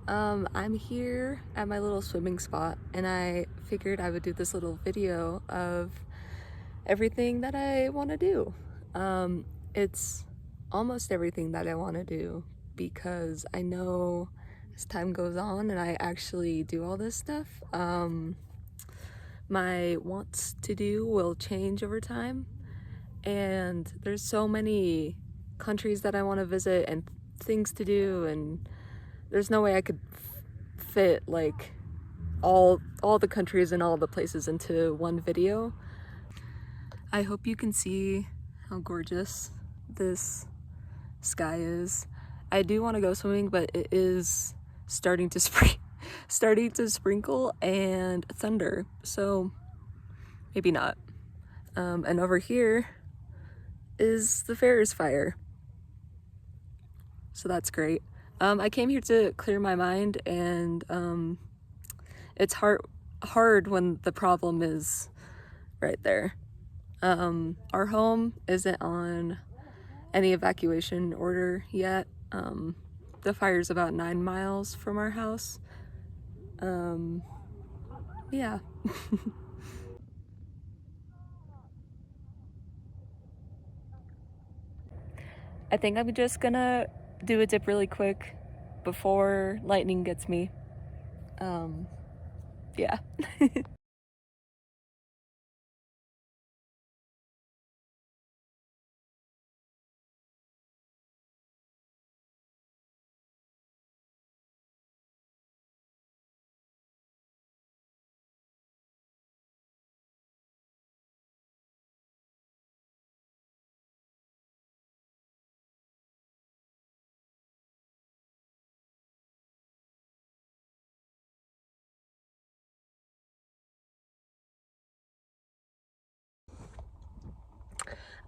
I'm here at my little swimming spot and I figured I would do this little video of everything that I want to do. It's almost everything that I want to do because I know as time goes on and I actually do all this stuff, my wants to do will change over time, and there's so many countries that I want to visit and things to do, and there's no way I could fit like all the countries and all the places into one video. I hope you can see how gorgeous this sky is. I do want to go swimming, but it is starting to sprinkle and thunder, so maybe not. And over here is the Ferris fire, so that's great. I came here to clear my mind, and it's hard when the problem is right there. Our home isn't on any evacuation order yet. The fire's about 9 miles from our house. Yeah. I think I'm just gonna do a dip really quick before lightning gets me. Yeah.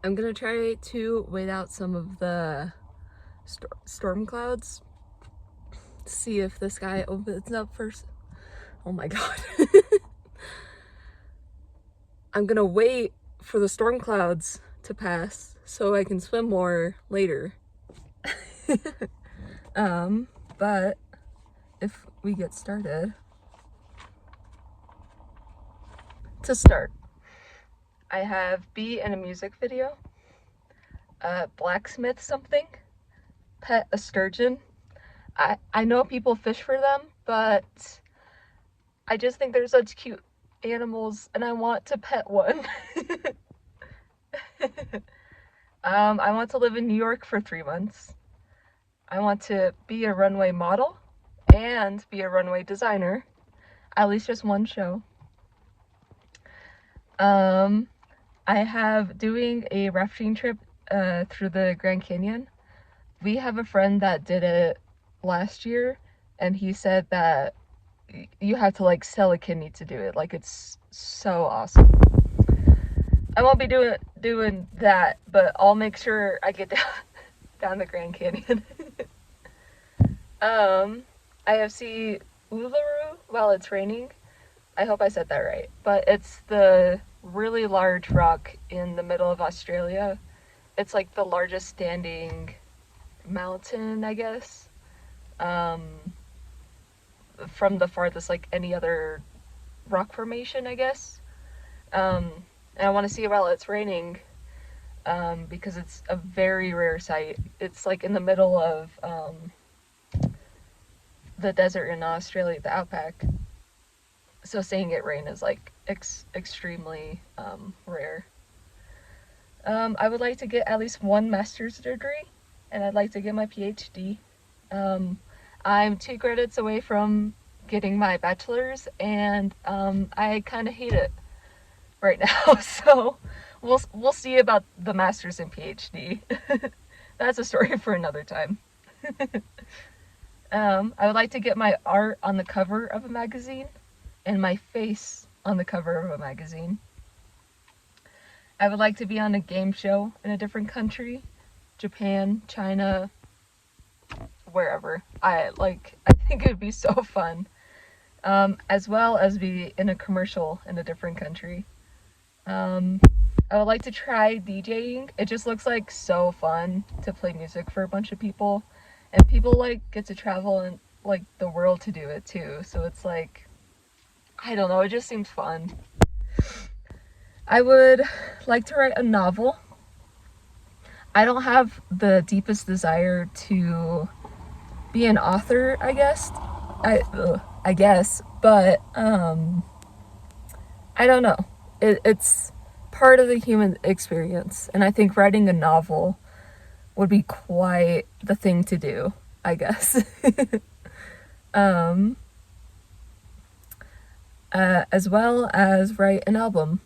I'm gonna try to wait out some of the storm clouds, see if the sky opens up first. Oh my god. I'm gonna wait for the storm clouds to pass so I can swim more later. But if we get started, to start, I have be in a music video, blacksmith something, pet a sturgeon. I know people fish for them, but I just think they're such cute animals and I want to pet one. I want to live in New York for 3 months. I want to be a runway model and be a runway designer, at least just one show. I have doing a rafting trip through the Grand Canyon. We have a friend that did it last year, and he said that you have to like sell a kidney to do it. Like, it's so awesome. I won't be doing that, but I'll make sure I get down the Grand Canyon. I have seen Uluru while it's raining. I hope I said that right. But it's the really large rock in the middle of Australia. It's like the largest standing mountain, I guess. From the farthest, like, any other rock formation, I guess. And I want to see it while it's raining, because it's a very rare sight. It's like in the middle of the desert in Australia, the outback. So seeing it rain is like extremely rare. I would like to get at least one master's degree, and I'd like to get my PhD. I'm 2 credits away from getting my bachelor's, and I kind of hate it right now. So we'll see about the master's and PhD. That's a story for another time. I would like to get my art on the cover of a magazine and my face on the cover of a magazine. I would like to be on a game show in a different country, Japan, China, wherever. I think it would be so fun. As well as be in a commercial in a different country. I would like to try DJing. It just looks like so fun to play music for a bunch of people, and people like get to travel and like the world to do it too. So it's like, I don't know, it just seems fun. I would like to write a novel. I don't have the deepest desire to be an author, I guess. I guess, but I don't know. It's part of the human experience, and I think writing a novel would be quite the thing to do, I guess. um, as well as write an album.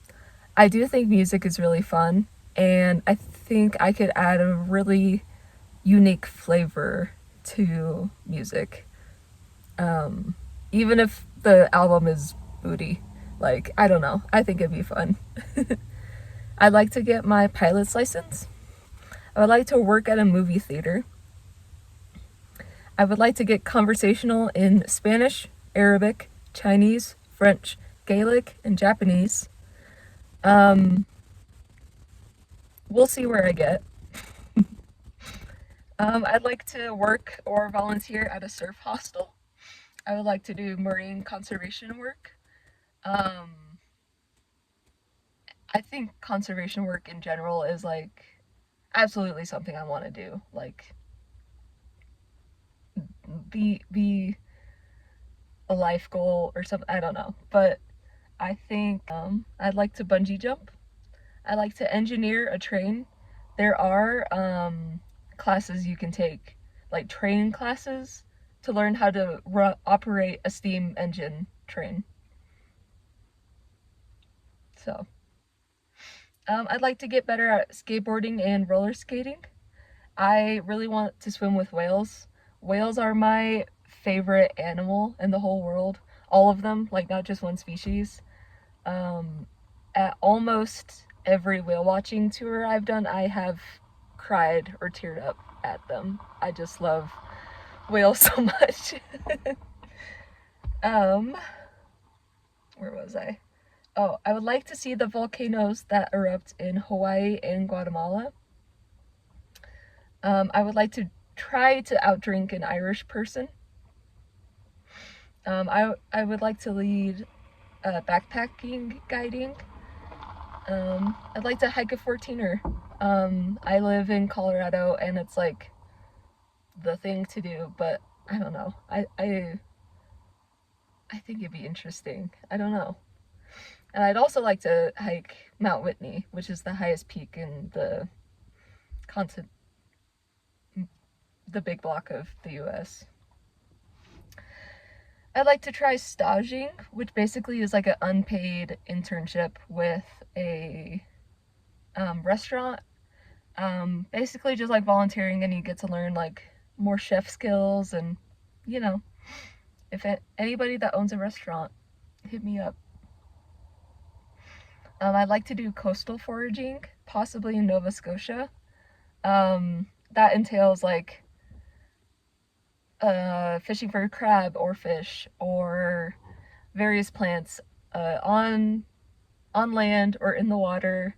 I do think music is really fun, and I think I could add a really unique flavor to music. Even if the album is booty. Like, I don't know. I think it'd be fun. I'd like to get my pilot's license. I would like to work at a movie theater. I would like to get conversational in Spanish, Arabic, Chinese, French, Gaelic, and Japanese. We'll see where I get. I'd like to work or volunteer at a surf hostel. I would like to do marine conservation work. Um, I think conservation work in general is like absolutely something I want to do. Like be a life goal or something. I don't know, but I think I'd like to bungee jump. I like to engineer a train. There are classes you can take, like training classes to learn how to operate a steam engine train. So, I'd like to get better at skateboarding and roller skating. I really want to swim with whales. Whales are my favorite animal in the whole world. All of them, like not just one species. Um, at almost every whale watching tour I've done, I have cried or teared up at them. I just love whales so much. um, where was I? Oh, I would like to see the volcanoes that erupt in Hawaii and Guatemala. I would like to try to outdrink an Irish person. I would like to lead backpacking guiding. I'd like to hike a 14er. I live in Colorado and it's like the thing to do, but I don't know. I think it'd be interesting. I don't know. And I'd also like to hike Mount Whitney, which is the highest peak in the continent, the big block of the US. I'd like to try staging, which basically is like an unpaid internship with a restaurant. Basically just like volunteering, and you get to learn like more chef skills, and you know, if anybody that owns a restaurant, hit me up. I'd like to do coastal foraging, possibly in Nova Scotia. That entails like fishing for crab or fish or various plants on land or in the water.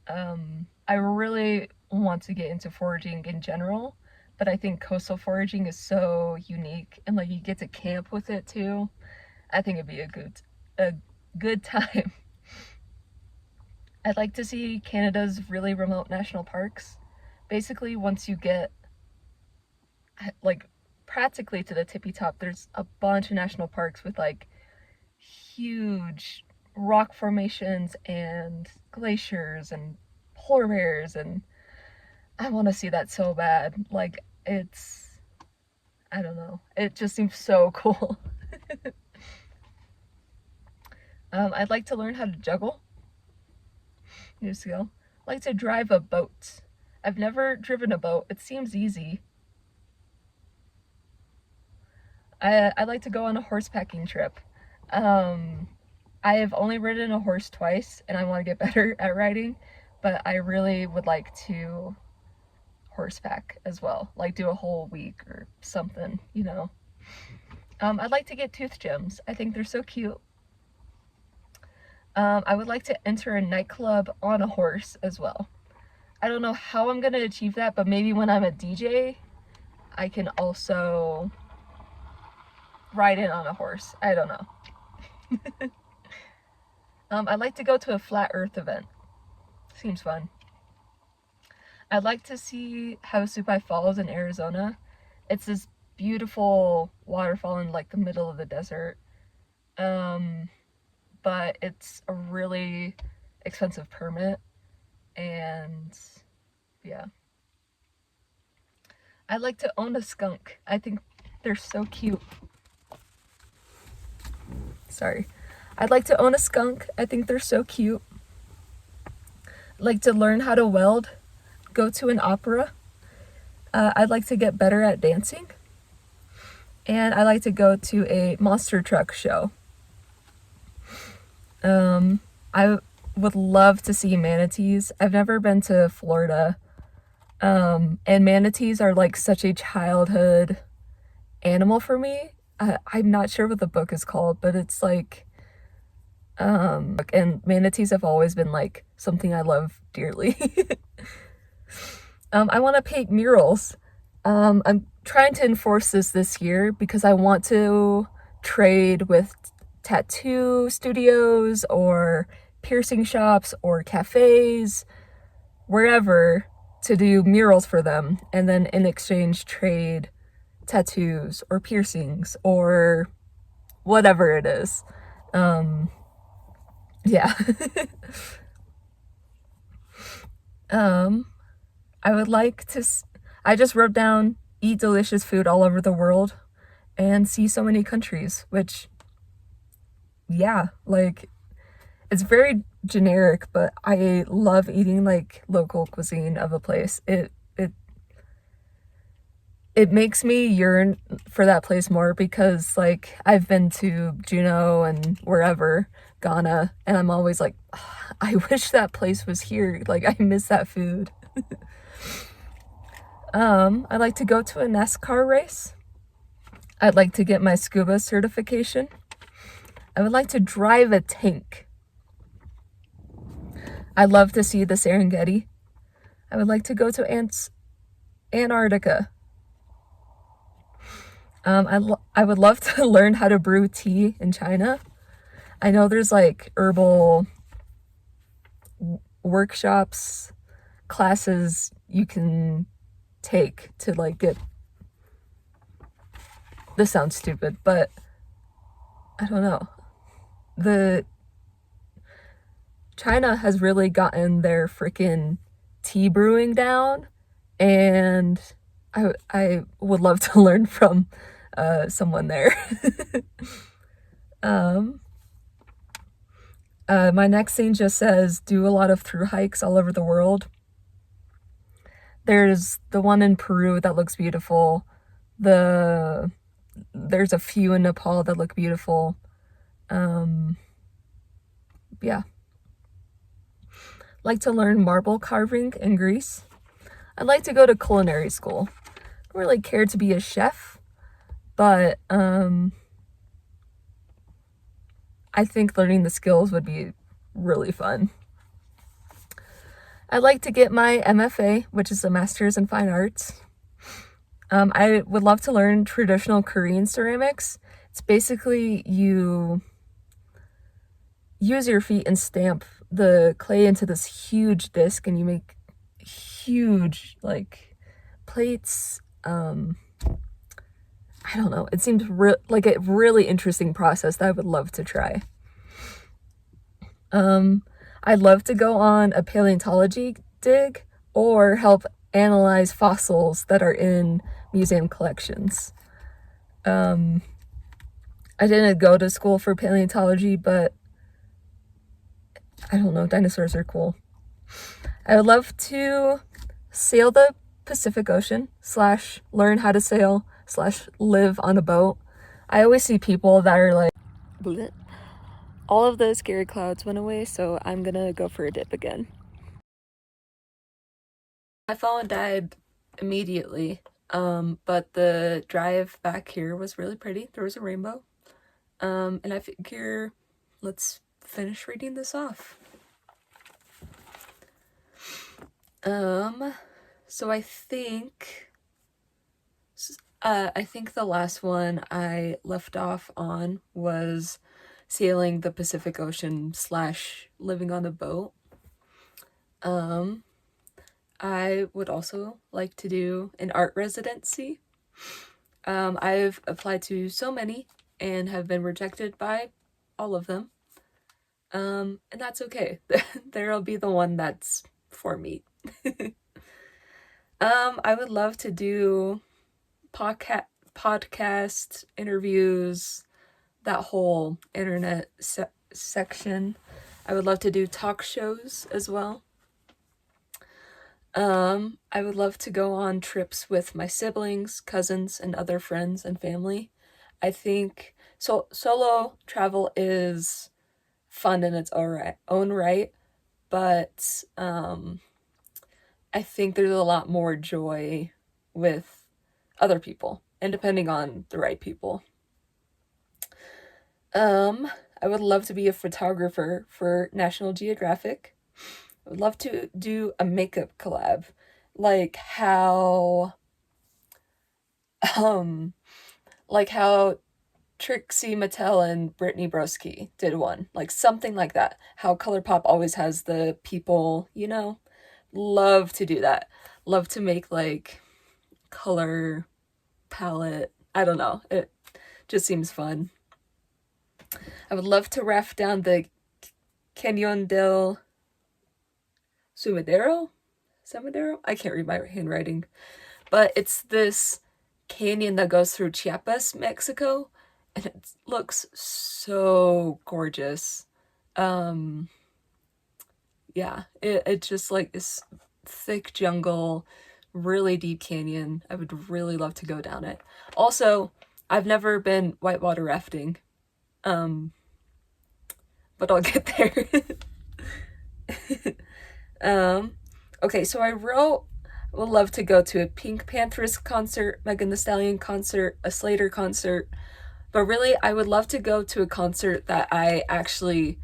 I really want to get into foraging in general, but I think coastal foraging is so unique, and like you get to camp with it too. I think it'd be a good time. I'd like to see Canada's really remote national parks. Basically, once you get like practically to the tippy top, there's a bunch of national parks with like huge rock formations and glaciers and polar bears, and I want to see that so bad. Like I don't know, it just seems so cool. I'd like to learn how to juggle. New skill. I'd like to drive a boat. I've never driven a boat. It seems easy. I'd like to go on a horsepacking trip. I have only ridden a horse twice, and I want to get better at riding, but I really would like to horseback as well, like do a whole week or something, you know. I'd like to get tooth gems. I think they're so cute. I would like to enter a nightclub on a horse as well. I don't know how I'm gonna achieve that, but maybe when I'm a DJ, I can also ride in on a horse. I don't know. I'd like to go to a flat earth event. Seems fun. I'd like to see Havasupai Falls in Arizona. It's this beautiful waterfall in like the middle of the desert. But it's a really expensive permit, and yeah. I'd like to own a skunk. I think they're so cute. Sorry. I'd like to own a skunk. I think they're so cute. I'd like to learn how to weld, go to an opera. I'd like to get better at dancing. And I'd like to go to a monster truck show. I would love to see manatees. I've never been to Florida. And manatees are like such a childhood animal for me. I'm not sure what the book is called, but it's like, and manatees have always been like something I love dearly. I want to paint murals. I'm trying to enforce this year because I want to trade with tattoo studios or piercing shops or cafes, wherever, to do murals for them, and then in exchange trade tattoos or piercings or whatever it is. Yeah. I would like to I just wrote down eat delicious food all over the world and see so many countries, which, yeah, like, it's very generic, but I love eating like local cuisine of a place. It makes me yearn for that place more because like I've been to Juneau and wherever, Ghana, and I'm always like, "Ah, I wish that place was here. Like I miss that food." I'd like to go to a NASCAR race. I'd like to get my scuba certification. I would like to drive a tank. I'd love to see the Serengeti. I would like to go to Antarctica. I would love to learn how to brew tea in China. I know there's like herbal workshops, classes you can take to like get, this sounds stupid, but I don't know. The China has really gotten their freaking tea brewing down, and I would love to learn from someone there. My next thing just says do a lot of through hikes all over the world. There's the one in Peru that looks beautiful. There's a few in Nepal that look beautiful. Yeah. Like to learn marble carving in Greece. I'd like to go to culinary school. I don't really care to be a chef, but I think learning the skills would be really fun. I'd like to get my MFA, which is a Master's in Fine Arts. I would love to learn traditional Korean ceramics. It's basically you use your feet and stamp the clay into this huge disc, and you make huge like plates. I don't know. It seems like a really interesting process that I would love to try. I'd love to go on a paleontology dig or help analyze fossils that are in museum collections. I didn't go to school for paleontology, but I don't know, dinosaurs are cool. I would love to sail the Pacific Ocean / learn how to sail / live on a boat. I always see people that are like, bleh. All of the scary clouds went away, so I'm gonna go for a dip again. My phone died immediately, but the drive back here was really pretty. There was a rainbow. And I figure let's finish reading this off. So I think I think the last one I left off on was sailing the Pacific Ocean slash living on a boat. Um, I would also like to do an art residency. I've applied to so many and have been rejected by all of them. And that's okay. There'll be the one that's for me. I would love to do podcast interviews, that whole internet section. I would love to do talk shows as well. I would love to go on trips with my siblings, cousins, and other friends and family. I think solo travel is fun in its own right, but I think there's a lot more joy with other people and depending on the right people. I would love to be a photographer for National Geographic. I would love to do a makeup collab, like how, um, like how Trixie Mattel and Brittany Broski did one, like something like that. How ColourPop always has the people, you know. Love to do that. Love to make like color palette. I don't know. It just seems fun. I would love to raft down the Canyon del Sumidero? Sumidero? I can't read my handwriting. But it's this canyon that goes through Chiapas, Mexico, and it looks so gorgeous. Um, yeah, it just like this thick jungle, really deep canyon. I would really love to go down it. Also, I've never been whitewater rafting, um, but I'll get there. Um, okay, so I wrote, would love to go to a Pink Panthers concert, Megan Thee Stallion concert, a Slater concert, but really I would love to go to a concert that I actually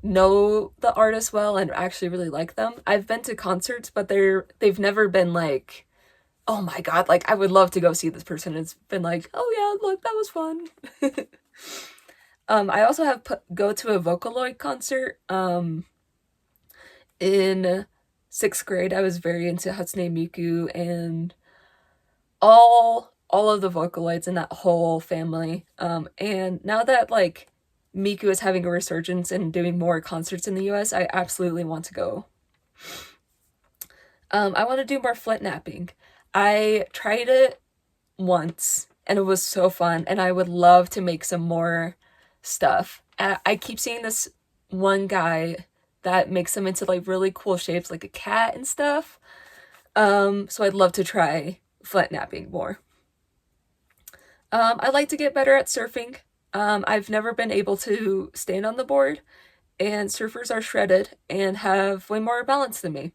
know the artist well and actually really like them. I've been to concerts, but they've never been like, oh my god, like I would love to go see this person. It's been like, oh yeah, look, that was fun. I also have go to a Vocaloid concert. In sixth grade, I was very into Hatsune Miku and all of the Vocaloids in that whole family. And now that like Miku is having a resurgence and doing more concerts in the US, I absolutely want to go. I want to do more flint napping. I tried it once and it was so fun, and I would love to make some more stuff. I keep seeing this one guy that makes them into like really cool shapes, like a cat and stuff. So I'd love to try flint napping more. I'd like to get better at surfing. I've never been able to stand on the board, and surfers are shredded and have way more balance than me.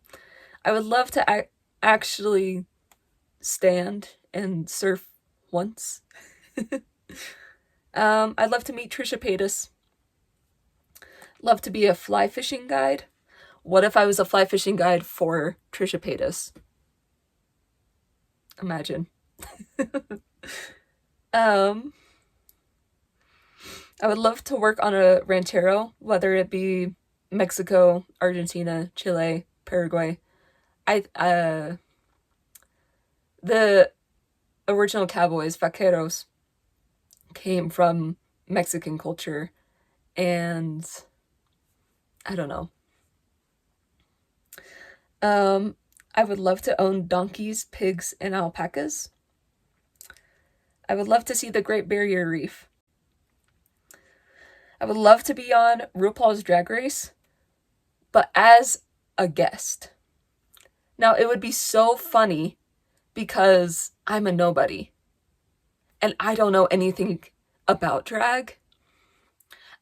I would love to actually stand and surf once. I'd love to meet Trisha Paytas. Love to be a fly fishing guide. What if I was a fly fishing guide for Trisha Paytas? Imagine. um, I would love to work on a ranchero, whether it be Mexico, Argentina, Chile, Paraguay. The original cowboys, vaqueros, came from Mexican culture, and I don't know. I would love to own donkeys, pigs, and alpacas. I would love to see the Great Barrier Reef. I would love to be on RuPaul's Drag Race, but as a guest. Now, it would be so funny because I'm a nobody and I don't know anything about drag.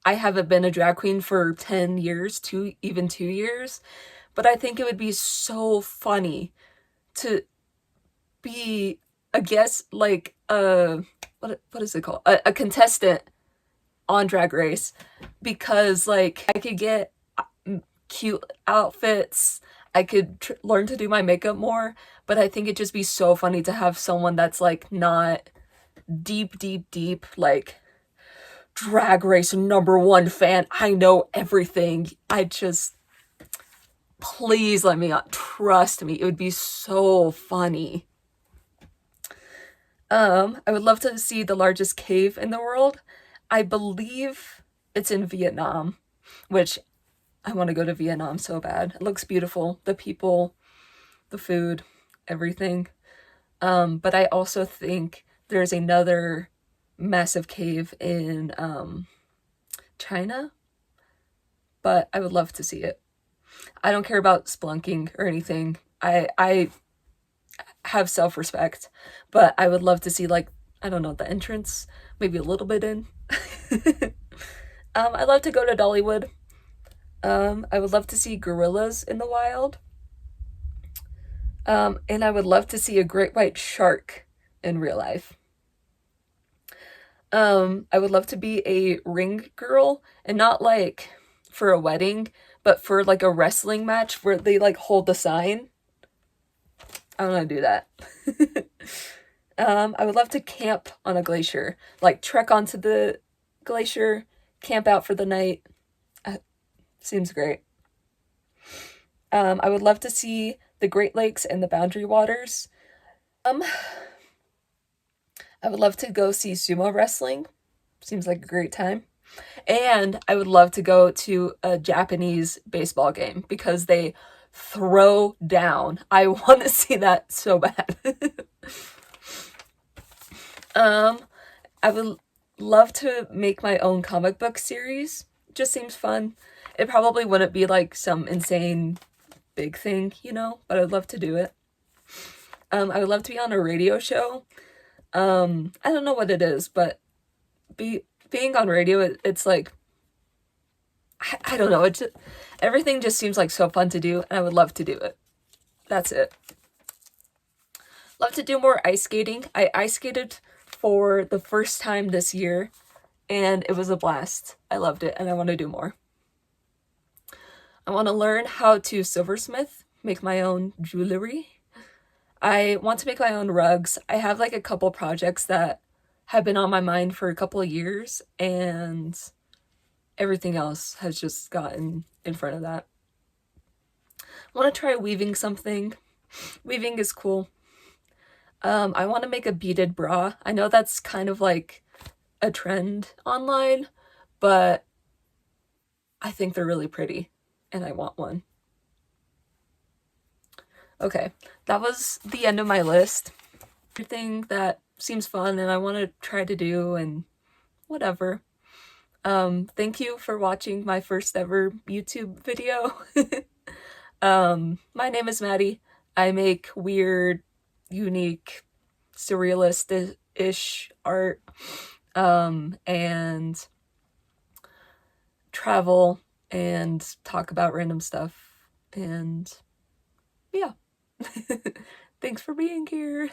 I haven't been a drag queen for 10 years, even 2 years, but I think it would be so funny to be a guest, like what is it called? A contestant on Drag Race, because like I could get cute outfits. I could learn to do my makeup more, but I think it'd just be so funny to have someone that's like not deep, like Drag Race #1 fan. I know everything. I just, please let me on. Trust me, it would be so funny. I would love to see the largest cave in the world. I believe it's in Vietnam, which I want to go to Vietnam so bad. It looks beautiful. The people, the food, everything. But I also think there's another massive cave in China, but I would love to see it. I don't care about splunking or anything. I have self-respect, but I would love to see, like, I don't know, the entrance, maybe a little bit in. I'd love to go to Dollywood. I would love to see gorillas in the wild. And I would love to see a great white shark in real life. I would love to be a ring girl, and not like for a wedding, but for like a wrestling match where they like hold the sign. I want to do that. I would love to camp on a glacier, like trek onto the glacier, camp out for the night. Seems great. I would love to see the Great Lakes and the Boundary Waters. I would love to go see sumo wrestling. Seems like a great time. And I would love to go to a Japanese baseball game because they throw down. I want to see that so bad. I would love to make my own comic book series. Just seems fun. It probably wouldn't be like some insane big thing, you know, but I'd love to do it. I would love to be on a radio show. I don't know what it is, but being on radio, it's like, I don't know, everything just seems like so fun to do, and I would love to do it. That's it. Love to do more ice skating. I ice skated for the first time this year, and it was a blast. I loved it, and I want to do more. I want to learn how to silversmith, make my own jewelry. I want to make my own rugs. I have like a couple projects that have been on my mind for a couple of years, and everything else has just gotten in front of that. I want to try weaving something. Weaving is cool. I want to make a beaded bra. I know that's kind of like a trend online, but I think they're really pretty, and I want one. Okay, that was the end of my list. Everything that seems fun and I want to try to do and whatever. Thank you for watching my first ever YouTube video. My name is Maddie. I make weird, unique, surrealist-ish art, and travel and talk about random stuff, and yeah. Thanks for being here.